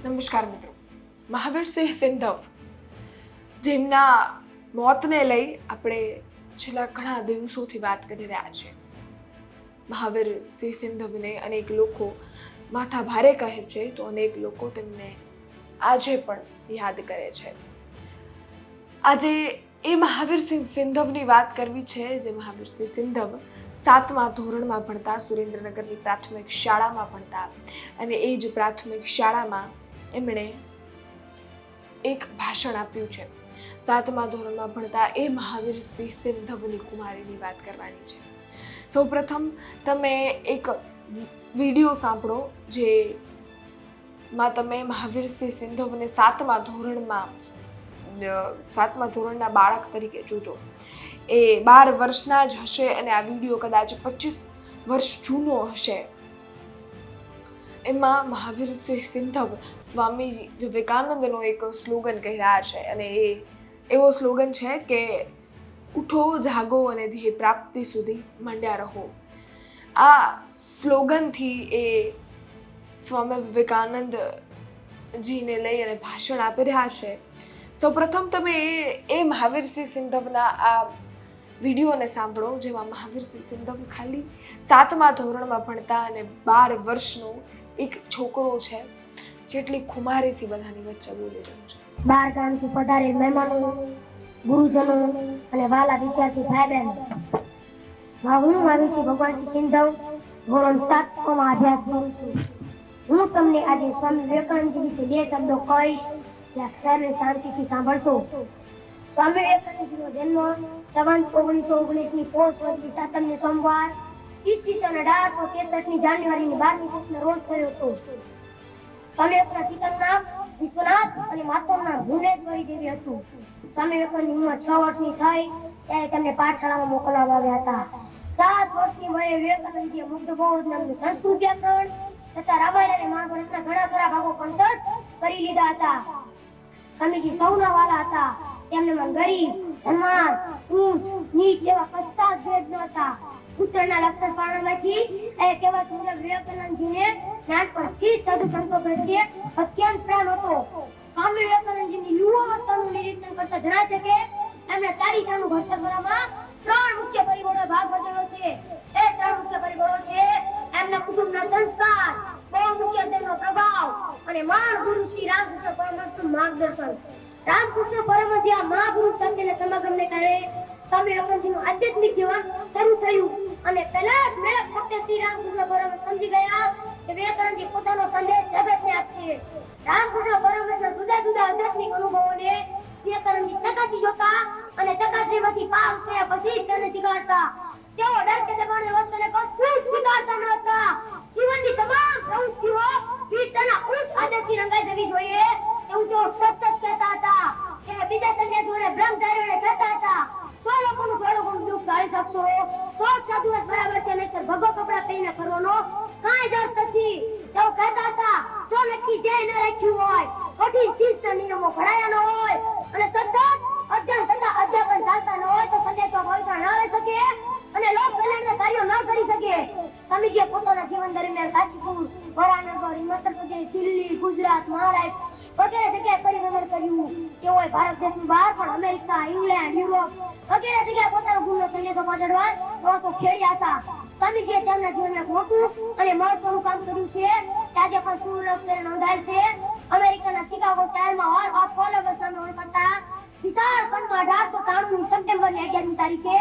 નમસ્કાર મિત્રો. મહાવીરસિંહ સિંધવ જેમના મોતને લઈ આપણે છેલ્લા ઘણા દિવસોથી વાત કરી રહ્યા છીએ. મહાવીરસિંહ સિંધવને અનેક લોકો માથા ભારે કહે છે તો અનેક લોકો તેમને આજે પણ યાદ કરે છે. આજે એ મહાવીરસિંહ સિંધવની વાત કરવી છે જે મહાવીરસિંહ સિંધવ 7મા ધોરણમાં ભણતા, સુરેન્દ્રનગરની પ્રાથમિક શાળામાં ભણતા અને એ જ પ્રાથમિક શાળામાં એમણે એક ભાષણ આપ્યું છે. 7મા ધોરણમાં ભણતા એ મહાવીરસિંહ સિંધવની કુમારીની વાત કરવાની છે. સૌપ્રથમ તમે એક વિડીયો સાંભળો જેમાં તમે મહાવીરસિંહ સિંધવને 7મા ધોરણના બાળક તરીકે જોજો. એ 12 વર્ષના જ હશે અને આ વિડીયો કદાચ 25 વર્ષ જૂનો હશે. એમાં મહાવીરસિંહ સિંધવ સ્વામી વિવેકાનંદનો એક સ્લોગન કહી રહ્યા છે અને એ એવો સ્લોગન છે કે ઉઠો, જાગો અને ધ્યેય પ્રાપ્તિ સુધી માંડ્યા રહો. આ સ્લોગનથી એ સ્વામી વિવેકાનંદજીને લઈ અને ભાષણ આપી રહ્યા છે. સૌપ્રથમ તમે એ મહાવીરસિંહ સિંધવના આ વિડીયોને સાંભળો જેમાં મહાવીરસિંહ સિંધવ ખાલી 7મા ધોરણમાં ભણતા અને 12 વર્ષનો એક છોકરો છે જેટલી ખુમારીથી બધાની વચ્ચે બોલી રહ્યો છે. બાર ગામથી પધારેલ મહેમાનો, ગુરુજનો અને વાલા વિદ્યાર્થી ભાઈ બહેનો, હું મહાવીરસિંહ ભગવાનસિંહ સિંધવ ધોરણ 7માં અભ્યાસ કરું છું. હું તમને આજે સ્વામી વિવેકાનંદજી વિશે 2 શબ્દો કહીશ. ત્યાં સર્વે શાંતિથી સાંભળશો. સ્વામી વિવેકાનંદજીનો જન્મ સંવંત 1919ની પોષ વદની 7મની સોમવાર ઈસવીસન 1863ની જાન્યુઆરીની 12મી તારીખના રોજ થયો હતો. સ્વામી વિવેકાનંદના પિતાનું નામ વિશ્વનાથ અને માતાનું નામ ભુવનેશ્વરી દેવી હતું. સ્વામી વિવેકાનંદની ઉંમર 6 વર્ષની થઈ ત્યારે તેમને પાઠશાળામાં મોકલવામાં આવ્યા હતા. 7 વર્ષની વયે વિવેકાનંદજીએ મુગ્ધબોધ નામનું સંસ્કૃત વ્યાકરણ તથા રામાયણ અને મહાભારતના ઘણા ખરા ભાગો કંઠસ્થ કરી લીધા હતા. સ્વામીજી સૌના વાલા હતા. તેમને મન ગરીબ, ધનવાન, ઊંચ, નીચ જેવા કશા જ ભેદ ન હતા. પુત્રના લક્ષણ પારણામાંથી એ કહેવત મુજબ વિવેકાનંદજીને નાનપણથી જ સાધુ સંતો પ્રત્યે અત્યંત પ્રેમ હતો. સ્વામી વિવેકાનંદજીની યુવાવસ્થાનું નિરીક્ષણ કરતા જણાય છે કે એમના ચારિત્રનું ઘડતર કરવામાં 3 મુખ્ય પરિબળો ભાગ ભજવ્યો છે. એ 3 મુખ્ય પરિબળો છે એમના કુટુંબના સંસ્કાર, બહુ મુખ્ય તેમનો પ્રભાવ અને મહાન ગુરુ શ્રી રામકૃષ્ણ પરમહંસનું માર્ગદર્શન. રામકૃષ્ણ પરમહંસ આ મહાપુરુષ સાથેના સમાગમને કારણે સ્વામી વિવેકાનંદજીનું આધ્યાત્મિક જીવન શરૂ થયું અને પહેલા જ મેળા વખતે શ્રી રામકૃષ્ણ પરમહંસ સમજી ગયા કે વિવેકાનંદજી પોતાનો સંદેશ જગતને આપશે. રામકૃષ્ણ પરમહંસના જુદા જુદા આધ્યાત્મિક અનુભવોને વિવેકાનંદજી ચકાસી જોતા અને ચકાસણીમાંથી પાર ઉતર્યા પછી તેને સ્વીકારતા. તેઓ ડર કે દબાણની વસ્તુને કશું સ્વીકારતા ન હતા. જીવનની તમામ પ્રવૃત્તિઓ વીરતાના ઉચ્ચ આદર્શથી રંગાઈ જવી જોઈએ એવું તેઓ સતત કહેતા હતા. તે બીજા સંન્યાસીઓને બ્રહ્મચારીઓને કહેતા હતા, તો લોકોનું થોડું ઘણું દુઃખ ટાળી શકશો તો જ સાધુવત બરાબર છે, નહીંતર ભગો કપડા પહેરીને ફરવાનો કાંઈ જ અર્થ નથી. તેઓ કહેતા હતા, જો નક્કી ધ્યેય ન રાખ્યું હોય, કઠિન શિસ્ત નિયમો ઘડાયા ન હોય અને સતત અધ્યયન તથા અધ્યાપન ચાલતા ન હોય તો સંદેશો પવિત્ર ન રહી શકે અને લોક કલ્યાણના કાર્યો ન કરી શકે. સ્વામીજીએ પોતાના જીવન દરમિયાન કાશીપુર, વરાનગર, હિમાચલ પ્રદેશ, દિલ્હી, ગુજરાત, મહારાષ્ટ્ર વગેરે જગ્યાએ પરિભ્રમણ કર્યું. તેઓએ ભારત દેશની બહાર પણ અમેરિકા, ઇંગ્લેન્ડ, યુરોપ વગેરે જગ્યાએ પોતાનો ગુરુનો સંદેશો પહોંચાડવા પ્રવાસો ખેડ્યા હતા. સ્વામીજીએ તેમના જીવનમાં મોટું અને મહત્વનું કામ કર્યું છે કે આજે પણ સુરક્ષા નોંધાયેલ છે. અમેરિકાના શિકાગો શહેરમાં હોલ ઓફ કોલમ્બસ નામે ઓળખાતા વિશાળ ખંડમાં 1893ની સપ્ટેમ્બરની 11મી તારીખે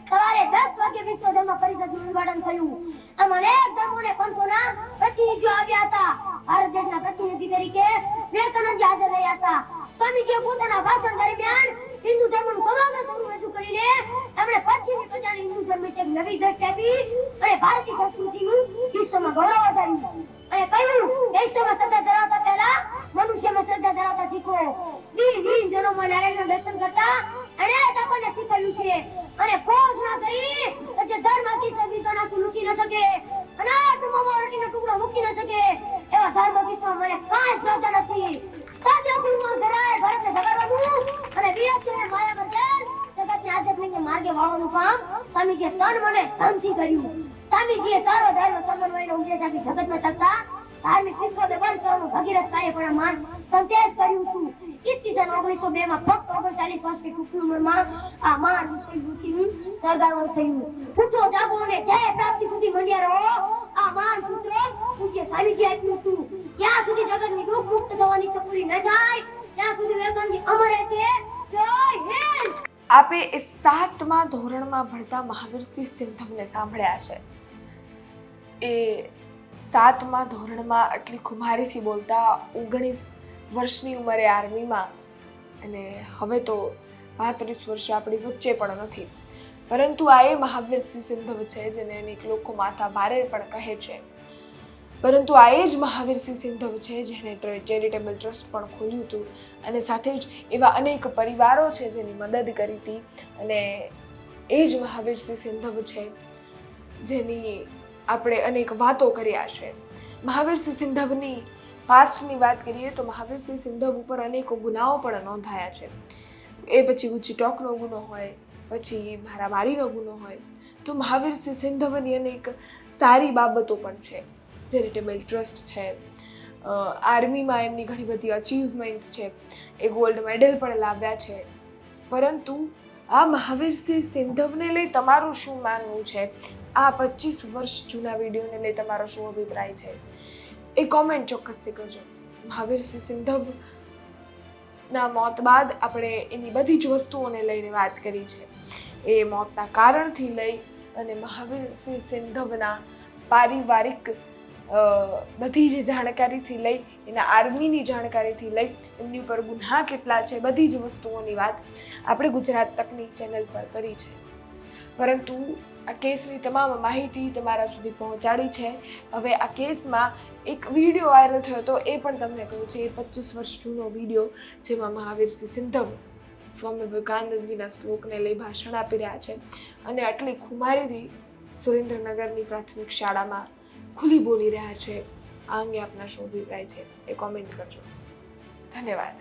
સવારે 10 વાગે વિશ્વ ધર્મ પરિષદનું ઉદ્ઘાટન થયું. આમાં અનેક ધર્મો અને પંથોના પ્રતિનિધિઓ આવ્યા હતા. ભારત દેશના પ્રતિનિધિ તરીકે વિવેકાનંદજી હાજર રહ્યા હતા. સ્વામીજીએ પોતાના ભાષણ દરમિયાન હિન્દુ ધર્મનું સમગ્ર સ્વરૂપ રજૂ કરીને એમણે પશ્ચિમી પ્રજાની હિન્દુ ધર્મ વિશે નવી દ્રષ્ટિ આપી અને ભારતીય સંસ્કૃતિનું વિશ્વમાં ગૌરવ વધાર્યું અને કહ્યું, વિશ્વમાં શ્રદ્ધા ધરાવતા પહેલા મનુષ્યમાં શ્રદ્ધા ધરાવતા શીખો. દિન જન્મમાં નારાયણના દર્શન કરતા એણે જ આપણને શીખવ્યું છે અને ઘોષણા કરી કે જે ધર્મથી સંવિધાન આખું લૂછી ન શકે, અનાથમાં રોટીનો ટુકડો મૂકી ન શકે એવા ધર્મ વિશ્વમાં મને કાંઈ શ્રદ્ધા નથી. સાજો ગુરુમાં ધરાય ભારતને જગાડવાનું અને વિરાશને માયા બદલ જગતને આધ્યાત્મિક માર્ગે વાળવાનું કામ સ્વામીજીએ તન મને ધનથી કર્યું. સ્વામીજીએ સર્વ ધર્મ સમન્વયનો ઉપદેશ આપી જગતમાં ચાલતા ધાર્મિક વિશ્વાસને બંધ કરવાનું ભગીરથ કાર્ય પણ આ માન સંતેજ કર્યું હતું. ઈસવીસન 1902 માં ફક્ત 39 વર્ષની ટૂંકી ઉંમરમાં આ મહાન વિષયભૂતિનું સર્ગારણ થયું. ઉઠો જાગો અને ધ્યેય પ્રાપ્તિ સુધી મંડ્યા રહો. આ મહાન સૂત્ર પૂજ્ય સ્વામીજી આપ્યું હતું. જ્યાં સુધી જગતની દુઃખ મુક્ત થવાની ઈચ્છા પૂરી ન થાય ત્યાં સુધી વિવેકાનંદજી અમર છે. જય હિન્દ. આપે એ 7મા ધોરણમાં ભણતા મહાવીરસિંહ સિંધવને સાંભળ્યા છે. એ 7મા ધોરણમાં આટલી ખુમારીથી બોલતા 19 વર્ષની ઉંમરે આર્મીમાં, અને હવે તો 35 વર્ષ આપણી વચ્ચે પણ નથી. પરંતુ આ એ મહાવીરસિંહ સિંધવ છે જેને અનેક લોકો માથા ભારે પણ કહે છે. પરંતુ આ એ જ મહાવીરસિંહ સિંધવ છે જેણે ચેરિટેબલ ટ્રસ્ટ પણ ખોલ્યું હતું, અને સાથે જ એવા અનેક પરિવારો છે જેની મદદ કરી હતી. અને એ જ મહાવીરસિંહ સિંધવ છે જેની આપણે અનેક વાતો કર્યા છે. મહાવીરસિંહ સિંધવની પાસ્ટની વાત કરીએ તો મહાવીરસિંહ સિંધવ ઉપર અનેકો ગુનાઓ પણ નોંધાયા છે. એ પછી ગુચ્ચી ટોકનો ગુનો હોય, પછી મારામારીનો ગુનો હોય, તો મહાવીરસિંહ સિંધવની અનેક સારી બાબતો પણ છે. ચેરિટેબલ ટ્રસ્ટ છે, આર્મીમાં એમની ઘણી બધી અચીવમેન્ટ્સ છે, એ ગોલ્ડ મેડલ પણ લાવ્યા છે. પરંતુ આ મહાવીરસિંહ સિંધવને લઈ તમારું શું માનવું છે? આ 25 વર્ષ જૂના વિડીયોને લઈ તમારો શું અભિપ્રાય છે એ કોમેન્ટ ચોક્કસથી કરજો. મહાવીરસિંહ સિંધવના મોત બાદ આપણે એની બધી જ વસ્તુઓને લઈને વાત કરી છે. એ મોતના કારણથી લઈ અને મહાવીરસિંહ સિંધવના પારિવારિક બધી જ જાણકારીથી લઈ, એના આર્મીની જાણકારીથી લઈ, એમની ઉપર ગુન્હા કેટલા છે, બધી જ વસ્તુઓની વાત આપણે ગુજરાત તકની ચેનલ પર કરી છે. પરંતુ આ કેસની તમામ માહિતી તમારા સુધી પહોંચાડી છે. હવે આ કેસમાં એક વિડીયો વાયરલ થયો હતો, એ પણ તમને કહ્યું છે. એ 25 વર્ષ જૂનો વિડીયો જેમાં મહાવીરસિંહ સિંધવ સ્વામી વિવેકાનંદજીના શ્લોકને લઈ ભાષણ આપી રહ્યા છે અને આટલી ખુમારીથી સુરેન્દ્રનગરની પ્રાથમિક શાળામાં ખુલ્લી બોલી રહ્યા છે. આ અંગે આપના શું અભિપ્રાય છે એ કોમેન્ટ કરજો. ધન્યવાદ.